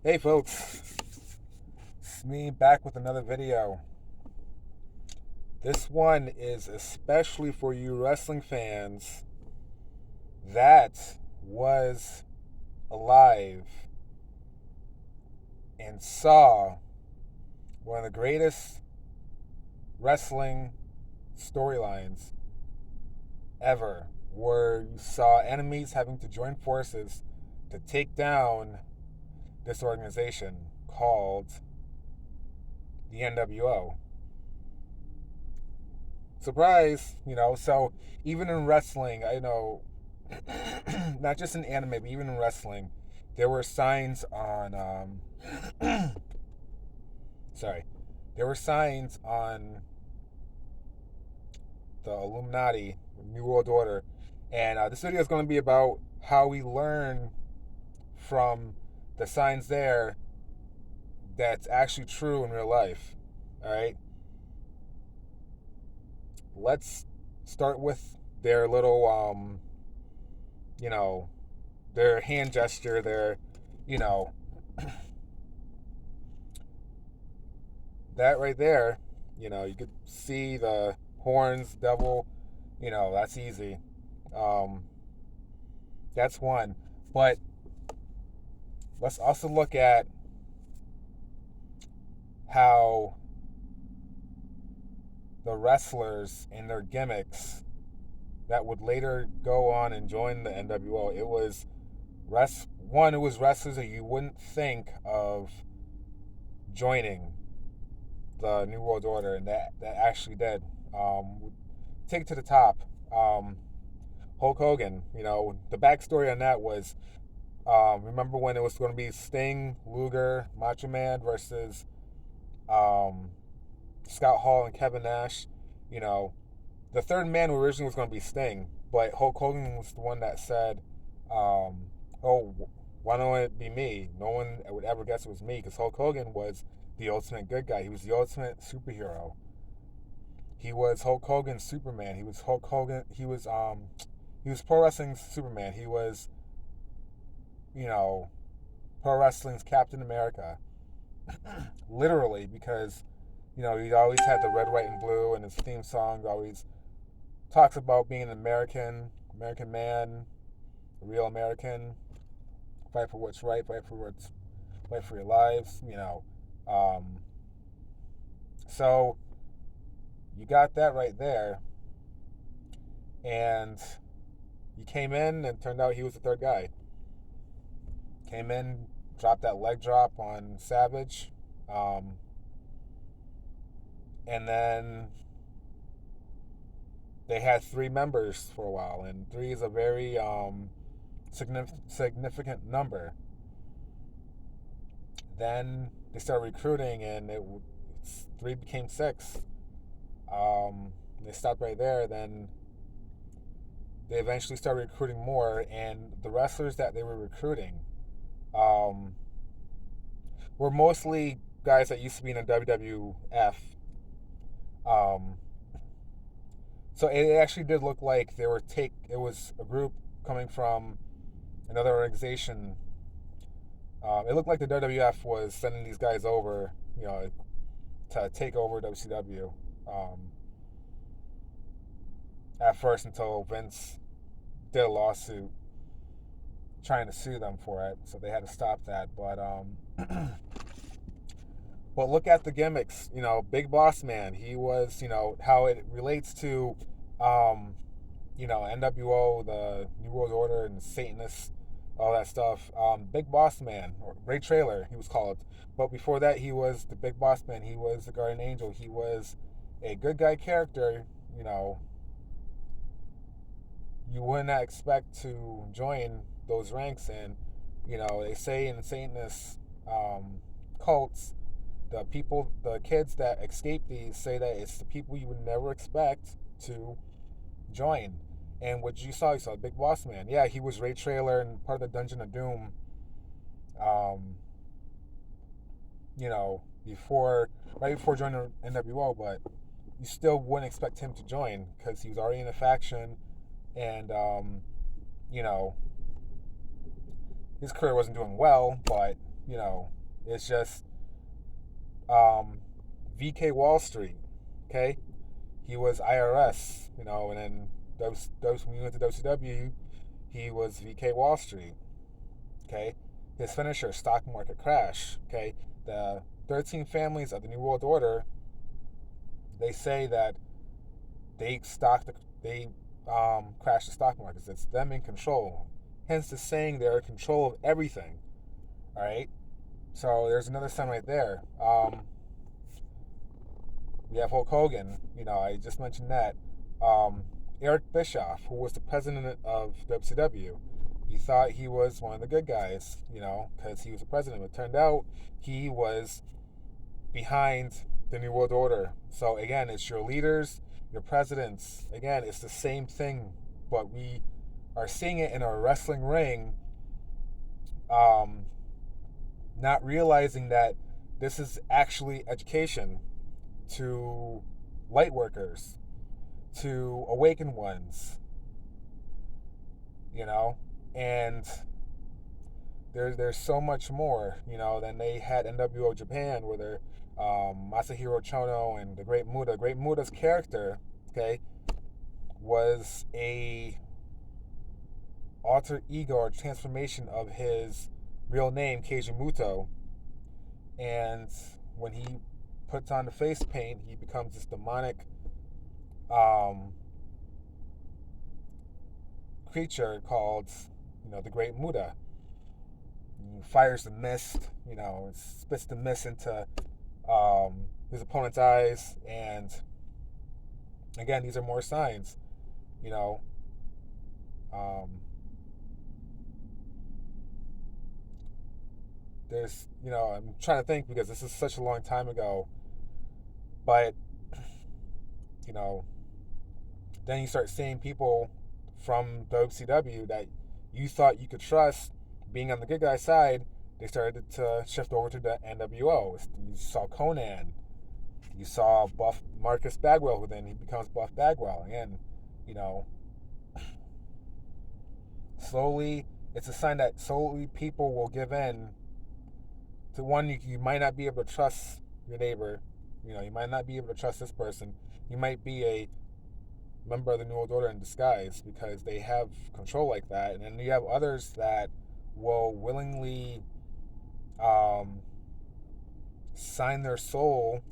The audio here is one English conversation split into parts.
Hey folks, it's me back with another video. This one is especially for you wrestling fans that was alive and saw one of the greatest wrestling storylines ever, where you saw enemies having to join forces to take down this organization called the NWO. Surprise, so even in wrestling, I know, not just in anime, but even in wrestling, there were signs on, sorry, there were signs on the Illuminati, New World Order, and this video is going to be about how we learn from the signs there that's actually true in real life. All right, let's start with their little, you know, their hand gesture, you know, that right there, you could see the horns, devil, that's easy. Um, that's one. But let's also look at how the wrestlers and their gimmicks that would later go on and join the NWO, it was wrestlers that you wouldn't think of joining the New World Order, and that actually did. Take it to the top. Hulk Hogan. The backstory on that was, remember when it was going to be Sting, Luger, Macho Man versus um, Scott Hall and Kevin Nash. You know, the third man originally was going to be Sting, but Hulk Hogan was the one that said, "Oh, why don't it be me?" No one would ever guess it was me because Hulk Hogan was the ultimate good guy. He was the ultimate superhero. He was Hulk Hogan's Superman. He was Hulk Hogan. He was pro wrestling's Superman. He was, you know, pro wrestling's Captain America. Literally, because he always had the red, white, and blue, and his theme song always talks about being an American man, a real American, fight for what's right, fight for your lives. Um, so you got that right there, and he came in and turned out he was the third guy. Came in, dropped that leg drop on Savage, um, and then they had three members for a while, and three is a very significant number. Then they started recruiting, and three became six. They stopped right there. Then they eventually started recruiting more, and the wrestlers that they were recruiting um, were mostly guys that used to be in the WWF. Um, so it actually did look like It was a group coming from another organization. It looked like the WWF was sending these guys over, to take over WCW. At first, until Vince did a lawsuit trying to sue them for it, so they had to stop that. But look at the gimmicks. Big Boss Man. He was, how it relates to, NWO, the New World Order, and Satanists, all that stuff. Big Boss Man, or Ray Trailer, he was called. But before that, he was the Big Boss Man. He was the Guardian Angel. He was a good guy character. You know, you wouldn't expect to join those ranks. And they say in Satanist cults, the kids that escape these say that it's the people you would never expect to join. And what you saw Big Boss Man. Yeah, he was Ray Trailer and part of the Dungeon of Doom. Um, before right before joining NWO, but you still wouldn't expect him to join because he was already in a faction, and you know his career wasn't doing well. But You know, it's just um, VK Wall Street. Okay, he was IRS. You know, and then when he went to WCW, he was VK Wall Street. Okay, his finisher, stock market crash. Okay, the 13 families of the New World Order, they say that they crashed the stock markets. It's them in control. Hence the saying they're in control of everything. All right. So there's another sign right there. We have Hulk Hogan. You know, I just mentioned that. Eric Bischoff, who was the president of WCW, you thought he was one of the good guys, you know, because he was the president. But it turned out he was behind the New World Order. So again, it's your leaders, your presidents. Again, it's the same thing, but we are seeing it in a wrestling ring, um, not realizing that this is actually education to light workers, to awakened ones, you know, and there's so much more, you know, than they had NWO Japan, where they're Masahiro Chono and the Great Muta. Great Muta's character, okay, was a alter ego or transformation of his real name, Keiji Muto, and when he puts on the face paint, he becomes this demonic um, creature called, you know, the Great Muta. He fires the mist, you know, spits the mist into his opponent's eyes, and again, these are more signs, you know. Um, there's, you know, I'm trying to think because this is such a long time ago, but you know, then you start seeing people from WCW that you thought you could trust being on the good guy side. They started to shift over to the NWO. You saw Conan. You saw Buff Marcus Bagwell, who then he becomes Buff Bagwell. And, you know, slowly, it's a sign that slowly people will give in to one. You might not be able to trust your neighbor. You know, you might not be able to trust this person. You might be a member of the New World Order in disguise because they have control like that. And then you have others that will willingly um, sign their soul,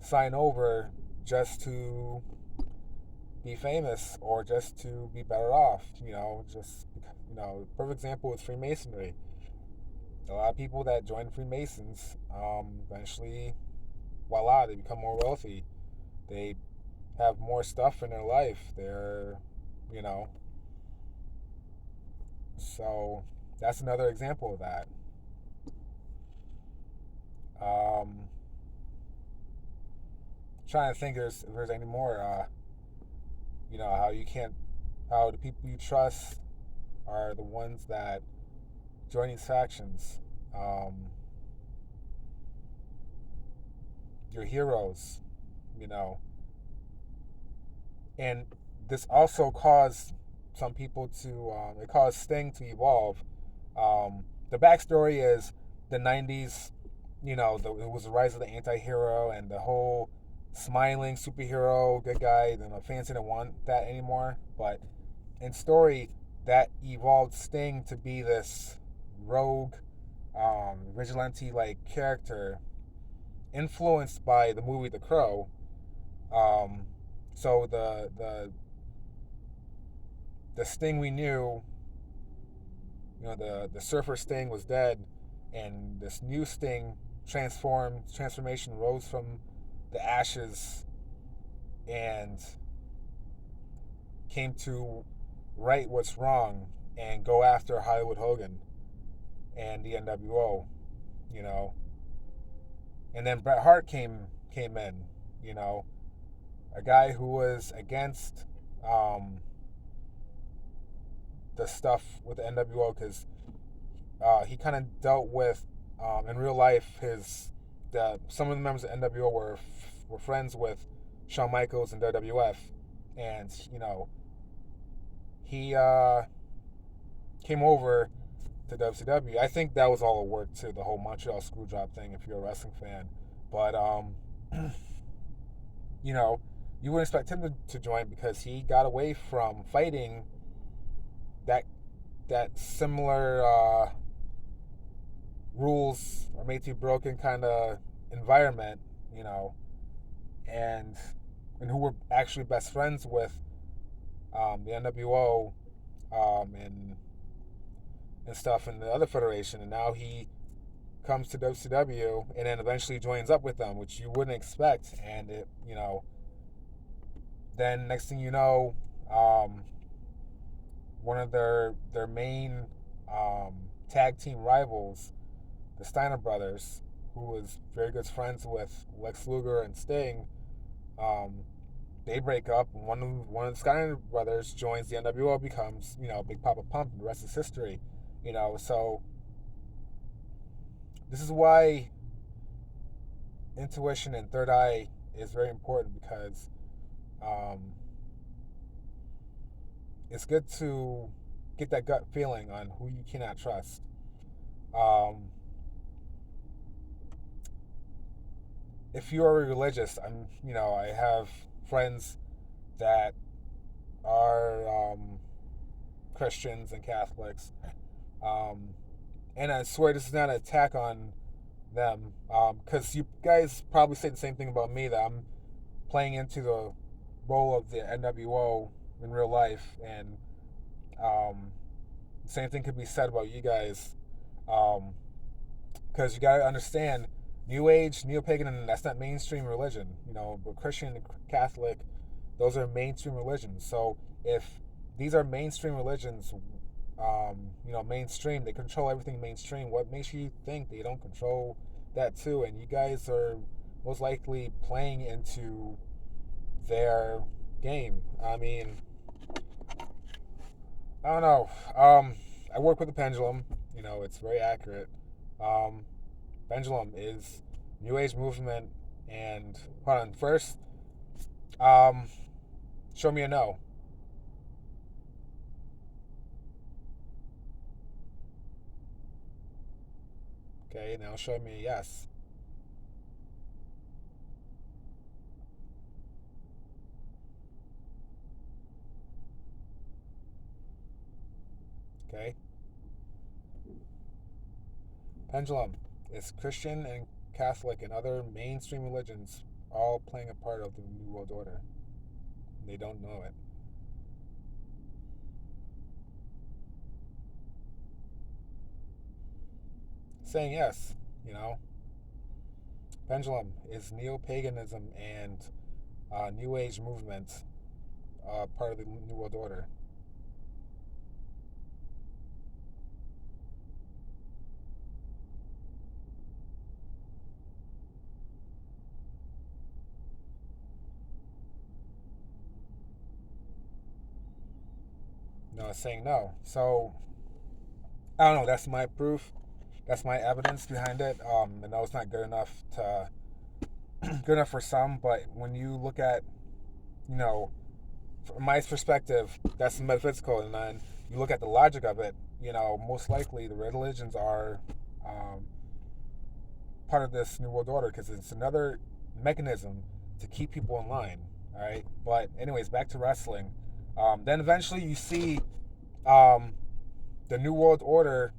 sign over just to be famous or just to be better off. You know, just, you know, perfect example is Freemasonry. A lot of people that join Freemasons eventually, voila, they become more wealthy. They have more stuff in their life. They're, you know, so that's another example of that. Um, Trying to think if there's any more. You know, how the people you trust are the ones that join these factions. Um, your heroes, you know, and this also caused some people to it caused Sting to evolve. The backstory is the '90s. You know, it was the rise of the anti-hero and the whole smiling superhero good guy. You know, fans didn't want that anymore. But in story, that evolved Sting to be this rogue, vigilante like character, influenced by the movie The Crow. Um, so the Sting we knew, you know, the Surfer Sting was dead, and this new Sting transformation rose from the ashes and came to right what's wrong and go after Hollywood Hogan and the NWO, you know. And then Bret Hart came in, you know, a guy who was against the stuff with the NWO because he kind of dealt with in real life some of the members of NWO were friends with Shawn Michaels and WWF, and you know he came over to WCW. I think that was all a work too, the whole Montreal Screwjob thing. If you're a wrestling fan, but you know, you wouldn't expect him to join because he got away from fighting that similar rules are made to be broken kind of environment, you know, and who were actually best friends with the NWO and stuff in the other federation, and now he comes to WCW and then eventually joins up with them, which you wouldn't expect, and it, you know, then next thing you know, one of their main tag team rivals, the Steiner brothers, who was very good friends with Lex Luger and Sting, um, they break up. And one of the Steiner brothers joins the NWO, becomes, you know, Big Papa Pump, and the rest is history. You know, so this is why intuition and third eye is very important, because um, it's good to get that gut feeling on who you cannot trust. Um, if you are religious, I have friends that are Christians and Catholics, um, and I swear this is not an attack on them, because you guys probably say the same thing about me, that I'm playing into the role of the NWO in real life, and um, the same thing could be said about you guys, because you gotta understand, New Age, Neo Pagan, and that's not mainstream religion, but Christian and Catholic, those are mainstream religions. So if these are mainstream religions, mainstream, they control everything mainstream. What makes you think they don't control that too? And you guys are most likely playing into their game. I mean, I don't know. I work with the pendulum. It's very accurate. Um, pendulum is New Age movement, and hold on. First, um, show me a no. Okay, now show me a yes. Okay, pendulum is Christian and Catholic and other mainstream religions all playing a part of the New World Order. They don't know it. Saying yes, you know. Pendulum is neo paganism and New Age movement, part of the New World Order. No, it's saying no. So I don't know. That's my proof. That's my evidence behind it. And no, it's not good enough to good enough for some. But when you look at, you know, from my perspective, that's metaphysical, and then you look at the logic of it. Most likely the religions are um, part of this New World Order, because it's another mechanism to keep people in line. All right. But anyways, back to wrestling. Then eventually you see um, the New World Order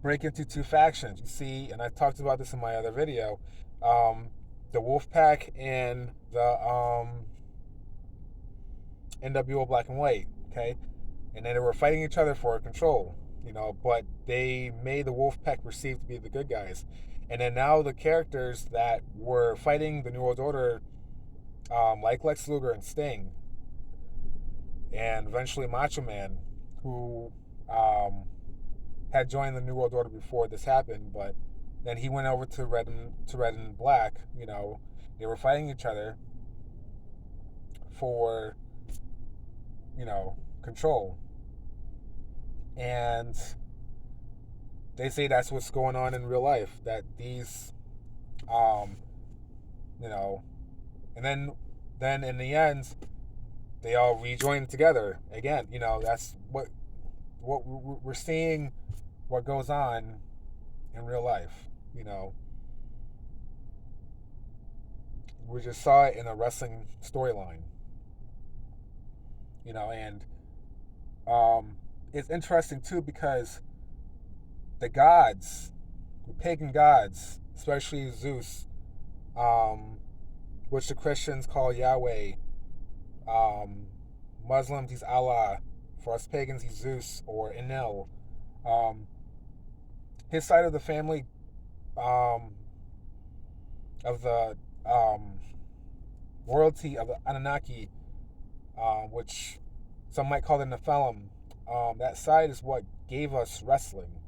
break into two factions. You see, and I talked about this in my other video, um, the Wolfpack and the NWO Black and White. Okay, and then they were fighting each other for control. But they made the Wolfpack perceived to be the good guys, and then now the characters that were fighting the New World Order, like Lex Luger and Sting, and eventually Macho Man, who had joined the New World Order before this happened, but then he went over to Red and Black. They were fighting each other for control, and they say that's what's going on in real life. That these, um, you know, and then in the end, they all rejoin together again. That's what we're seeing what goes on in real life. You know, we just saw it in a wrestling storyline. You know, and it's interesting too because the gods, the pagan gods, especially Zeus, um, which the Christians call Yahweh, um, Muslims he's Allah, for us pagans he's Zeus or Enel. Um, his side of the family, um, of the royalty of the Anunnaki, which some might call the Nephilim, that side is what gave us wrestling.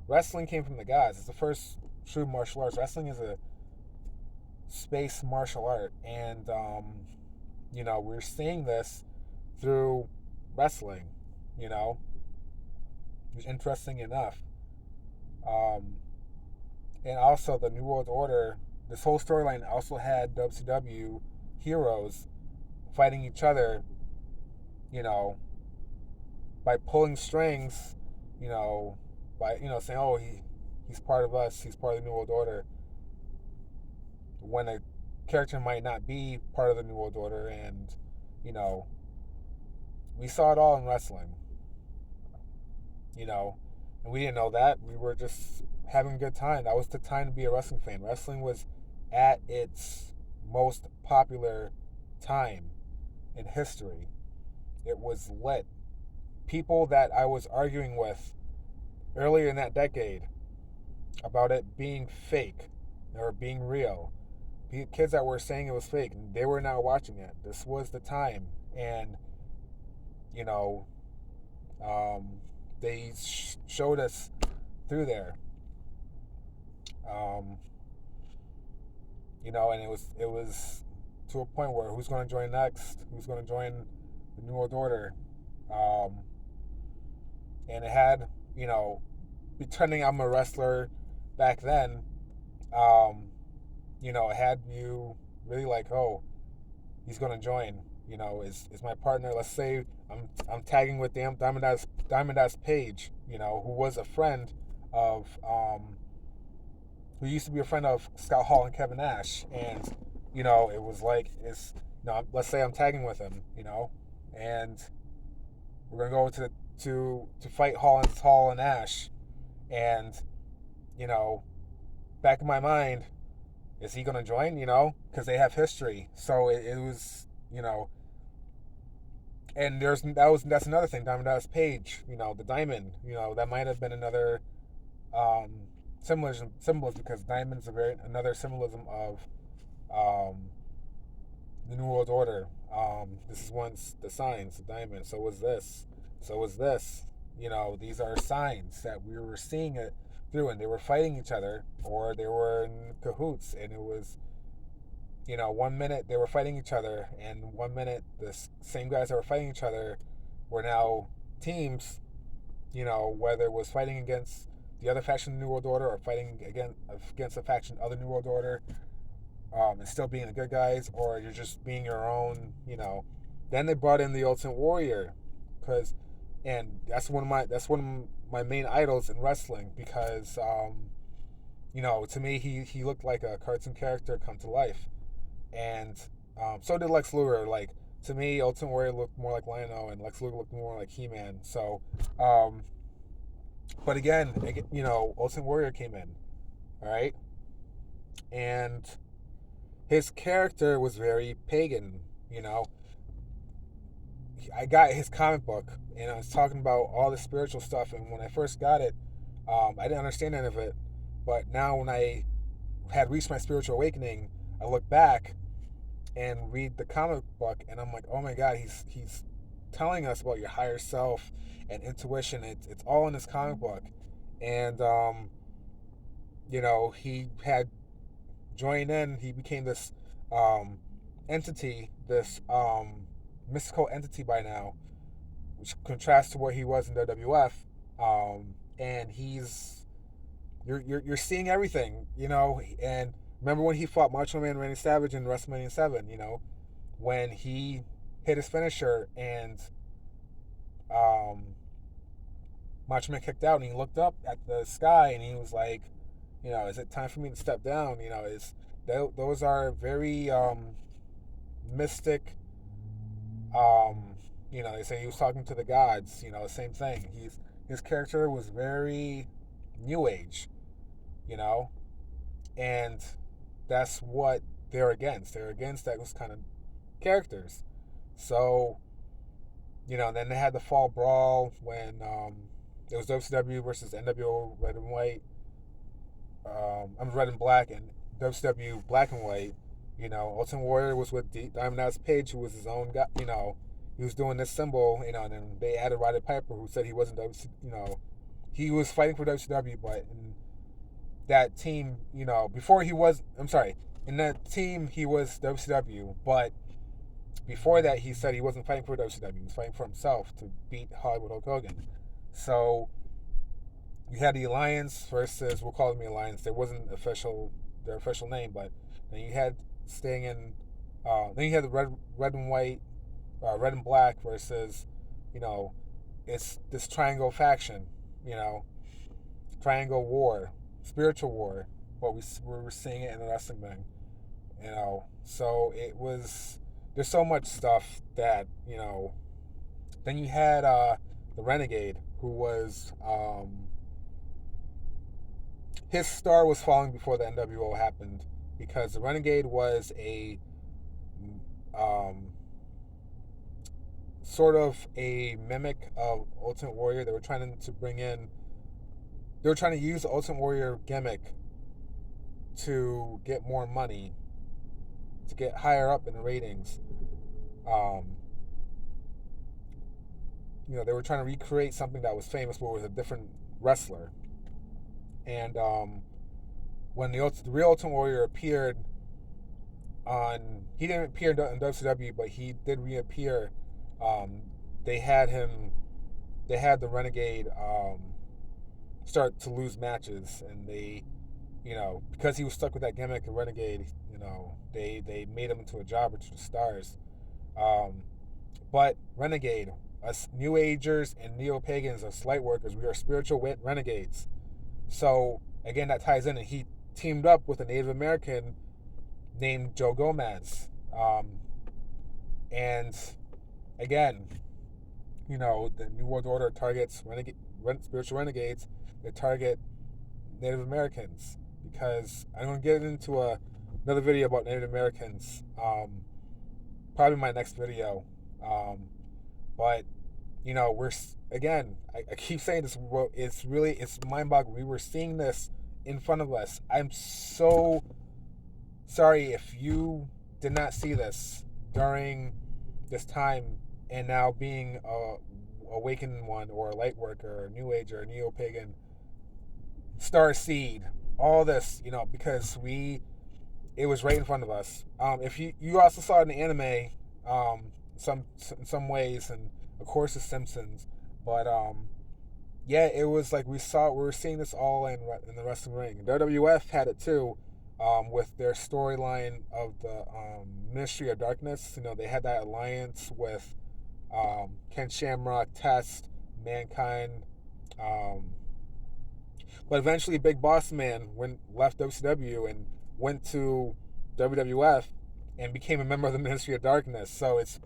Wrestling came from the gods. It's the first true martial arts. Wrestling is a space martial art, and we're seeing this through wrestling. You know, it's interesting enough. Um, and also the New World Order. This whole storyline also had WCW heroes fighting each other. You know, by pulling strings. You know, by saying, "Oh, he's part of us. He's part of the New World Order." When a character might not be part of the New World Order, and you know, we saw it all in wrestling. You know, and we didn't know that. We were just having a good time. That was the time to be a wrestling fan. Wrestling was at its most popular time in history. It was lit. People that I was arguing with earlier in that decade about it being fake or being real, kids that were saying it was fake, they were now watching it. This was the time, and you know, um, they showed us through there. Um, and it was to a point where who's going to join next? Who's going to join the New World Order? Um, and it had, pretending I'm a wrestler back then. Um, it had you really like, oh, he's going to join. Is my partner? Let's say I'm tagging with Diamond Dallas Page. Who was a friend of who used to be a friend of Scott Hall and Kevin Nash, and it was like let's say I'm tagging with him, and we're gonna go to fight Hall and Nash, and back in my mind, is he gonna join? Because they have history, so it was and that's another thing. Diamond Dallas Page, the diamond, that might have been another um, symbolism because diamond's another symbolism of um, the New World Order. This is once the signs, the diamond. So was this. So was this. These are signs that we were seeing it through, and they were fighting each other, or they were in cahoots, and it was 1 minute they were fighting each other, and 1 minute the same guys that were fighting each other were now teams. Whether it was fighting against the other faction of the New World Order or fighting against a faction of the New World Order, and still being the good guys, or you're just being your own. Then they brought in the Ultimate Warrior, and that's one of my main idols in wrestling because to me he looked like a cartoon character come to life, and so did Lex Luger. Like to me, Ultimate Warrior looked more like Lion-O, and Lex Luger looked more like He-Man. So, but again, Ultimate Warrior came in, all right, and his character was very pagan. I got his comic book, and I was talking about all the spiritual stuff. And when I first got it, I didn't understand any of it. But now, when I had reached my spiritual awakening, I look back and read the comic book, and I'm like, oh my God, he's telling us about your higher self and intuition. It's all in this comic book, and he had joined in. He became this entity, this mystical entity by now, which contrasts to what he was in WWF. And you're seeing everything, and remember when he fought Macho Man Randy Savage in WrestleMania 7, when he hit his finisher and Macho Man kicked out, and he looked up at the sky, and he was like, is it time for me to step down? Those are very mystic. Um, they say he was talking to the gods. Same thing. His character was very new age. You know, and that's what they're against. They're against those kind of characters. So, then they had the fall brawl when it was WCW versus NWO Red and White. I'm Red and Black, and WCW Black and White. Ultimate Warrior was with Diamond Dallas Page, who was his own guy. He was doing this symbol. And then they added Roddy Piper, who said he wasn't he was fighting for WCW, but in that team, before he was, I'm sorry, in that team he was WCW, but before that he said he wasn't fighting for WCW, he was fighting for himself to beat Hollywood Hulk Hogan. So you had the Alliance versus, we'll call them the Alliance. There wasn't their official name, but then you had staying in. Then you had the red and white, red and black versus, you know, it's this triangle faction. You know, triangle war, spiritual war. But we were seeing it in the wrestling thing. So it was. There's so much stuff that. Then you had the Renegade, who was his star was falling before the NWO happened, because the Renegade was a um, sort of a mimic of Ultimate Warrior. They were trying to bring in. They were trying to use the Ultimate Warrior gimmick to get more money, to get higher up in the ratings. Um, they were trying to recreate something that was famous, but with a different wrestler. And when the real Ultimate Warrior appeared he didn't appear in WCW, but he did reappear. Um, they had him, they had the Renegade start to lose matches, and because he was stuck with that gimmick of Renegade, they made him into a jobber to the stars. Um, but Renegade, us New Agers and Neo Pagans are slight workers. We are spiritual renegades. So again, that ties in, and he teamed up with a Native American named Joe Gomez. And again, the New World Order targets spiritual renegades. They target Native Americans, because I'm going to get into another video about Native Americans. Probably my next video. But we're again. I keep saying this. It's mind-boggling. We were seeing this in front of us. I'm so sorry if you did not see this during this time, and now being a awakened one, or a light worker, or a new age, or a neo pagan, star seed, all this, because it was right in front of us. If you also saw it in the anime, in some ways, and of course the Simpsons, but yeah, it was like we were seeing this all in the wrestling ring. WWF had it too, with their storyline of the Ministry of Darkness. They had that alliance with Ken Shamrock, Test, Mankind, but eventually Big Boss Man left WCW and went to WWF and became a member of the Ministry of Darkness. So it's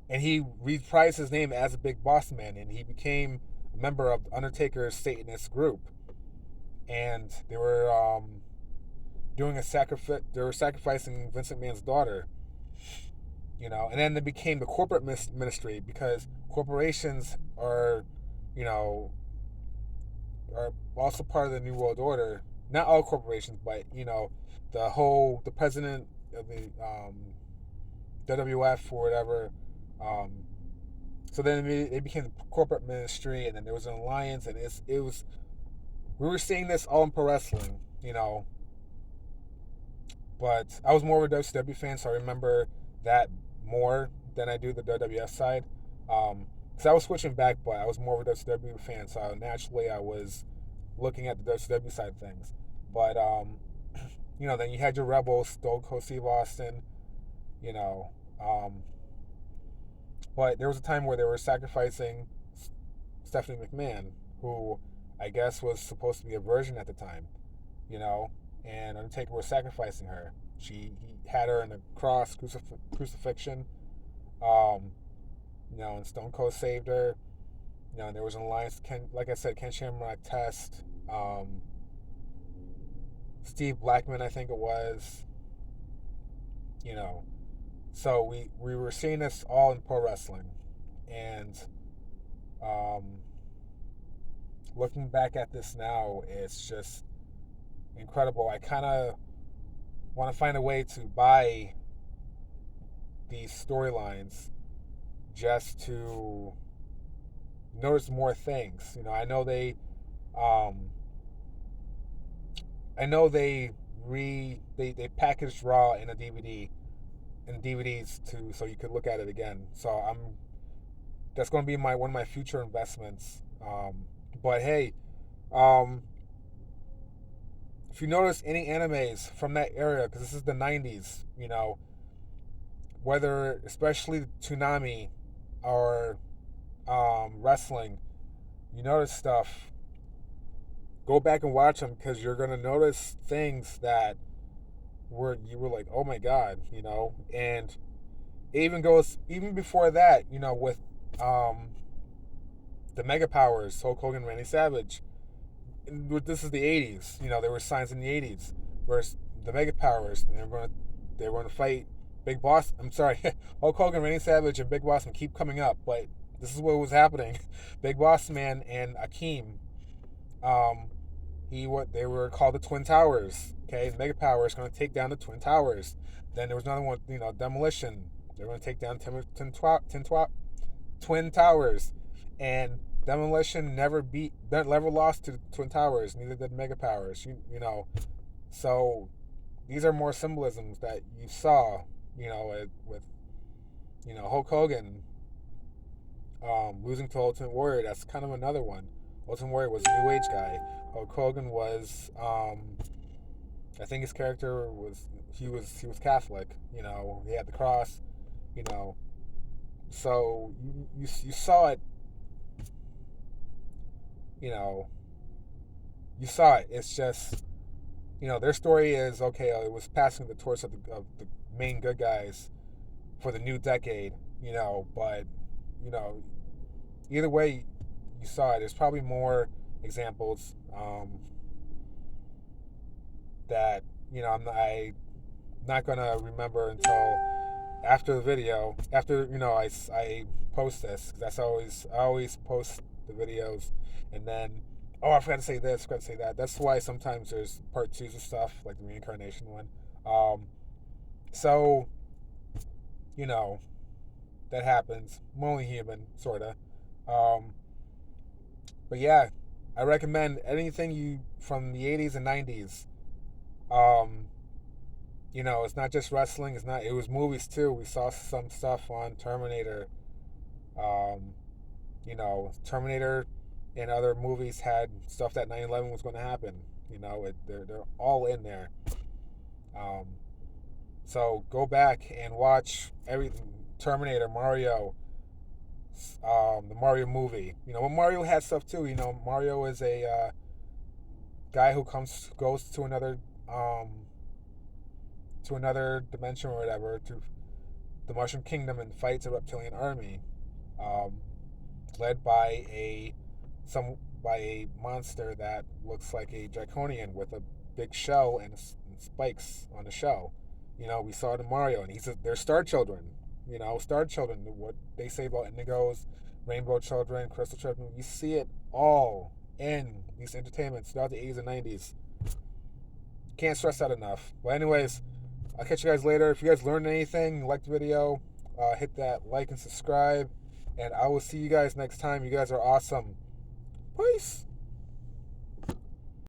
and he reprised his name as a Big Boss Man, and he became a member of Undertaker's Satanist group. And they were doing a sacrifice. They were sacrificing Vince McMahon's daughter. And then they became the corporate ministry, because corporations are also part of the New World Order. Not all corporations, but the president of the WWF or whatever. So then it became the corporate ministry, and then there was an alliance, and it was we were seeing this all in pro wrestling, But I was more of a WCW fan, so I remember that more than I do the WWF side. Because I was switching back, but I was more of a WCW fan, so naturally I was looking at the WCW side of things. But then you had your Rebels, Stone Cold Steve Austin, you know. But there was a time where they were sacrificing Stephanie McMahon, who I guess was supposed to be a virgin at the time, you know, and Undertaker was sacrificing her. He had her in the crucifixion, um, and Stone Cold saved her. And there was an alliance. Like I said, Ken Shamrock Test, Steve Blackman, I think it was. You know, so we were seeing this all in pro wrestling, and um, looking back at this now, it's just incredible. I kind of want to find a way to buy these storylines just to notice more things. Um, I know they packaged Raw in a DVD in DVDs to so you could look at it again. So that's going to be one of my future investments. But hey, um, if you notice any animes from that era, because this is the '90s, whether especially Toonami or wrestling, you notice stuff. Go back and watch them because you're gonna notice things that you were like, oh my god, and it even goes even before that, with um, the Mega Powers, Hulk Hogan, Randy Savage. This is the '80s. There were signs in the '80s where the Mega Powers, and they were going to fight Big Boss. I'm sorry, Hulk Hogan, Randy Savage, and Big Boss Man keep coming up, but this is what was happening. Big Boss Man and Akeem, um, they were called the Twin Towers. Okay, the Mega Power is going to take down the Twin Towers. Then there was another one, Demolition. They're going to take down Twin Towers, and Demolition never lost to the Twin Towers. Neither did Mega Powers. So these are more symbolisms that you saw. With Hulk Hogan losing to Ultimate Warrior. That's kind of another one. Ultimate Warrior was a New Age guy. Hulk Hogan was, I think his character was he was Catholic. He had the cross. So you saw it. You saw it. It's just, their story is okay. It was passing the torch of the main good guys for the new decade. But either way you saw it. There's probably more examples that I'm not gonna remember until after the video. After I post this, because I always post the videos, and then I forgot to say this, forgot to say that. That's why sometimes there's part twos of stuff like the reincarnation one. So that happens. I'm only human, sorta. Um, but yeah, I recommend anything you from the '80s and '90s. Um, it's not just wrestling. It was movies too. We saw some stuff on Terminator. Um, Terminator and other movies had stuff that 9/11 was going to happen. They're all in there. Um, so go back and watch everything. Terminator, Mario, the Mario movie. When Mario had stuff too. Mario is a guy who goes to another dimension or whatever, to the Mushroom Kingdom, and fights a reptilian army, um, led by a monster that looks like a draconian with a big shell and spikes on the shell. We saw it in Mario, and they're Star Children. Star Children. What they say about Indigos, Rainbow Children, Crystal Children. You see it all in these entertainments throughout the '80s and '90s. Can't stress that enough. But anyways, I'll catch you guys later. If you guys learned anything, like the video, hit that like and subscribe. And I will see you guys next time. You guys are awesome. Peace.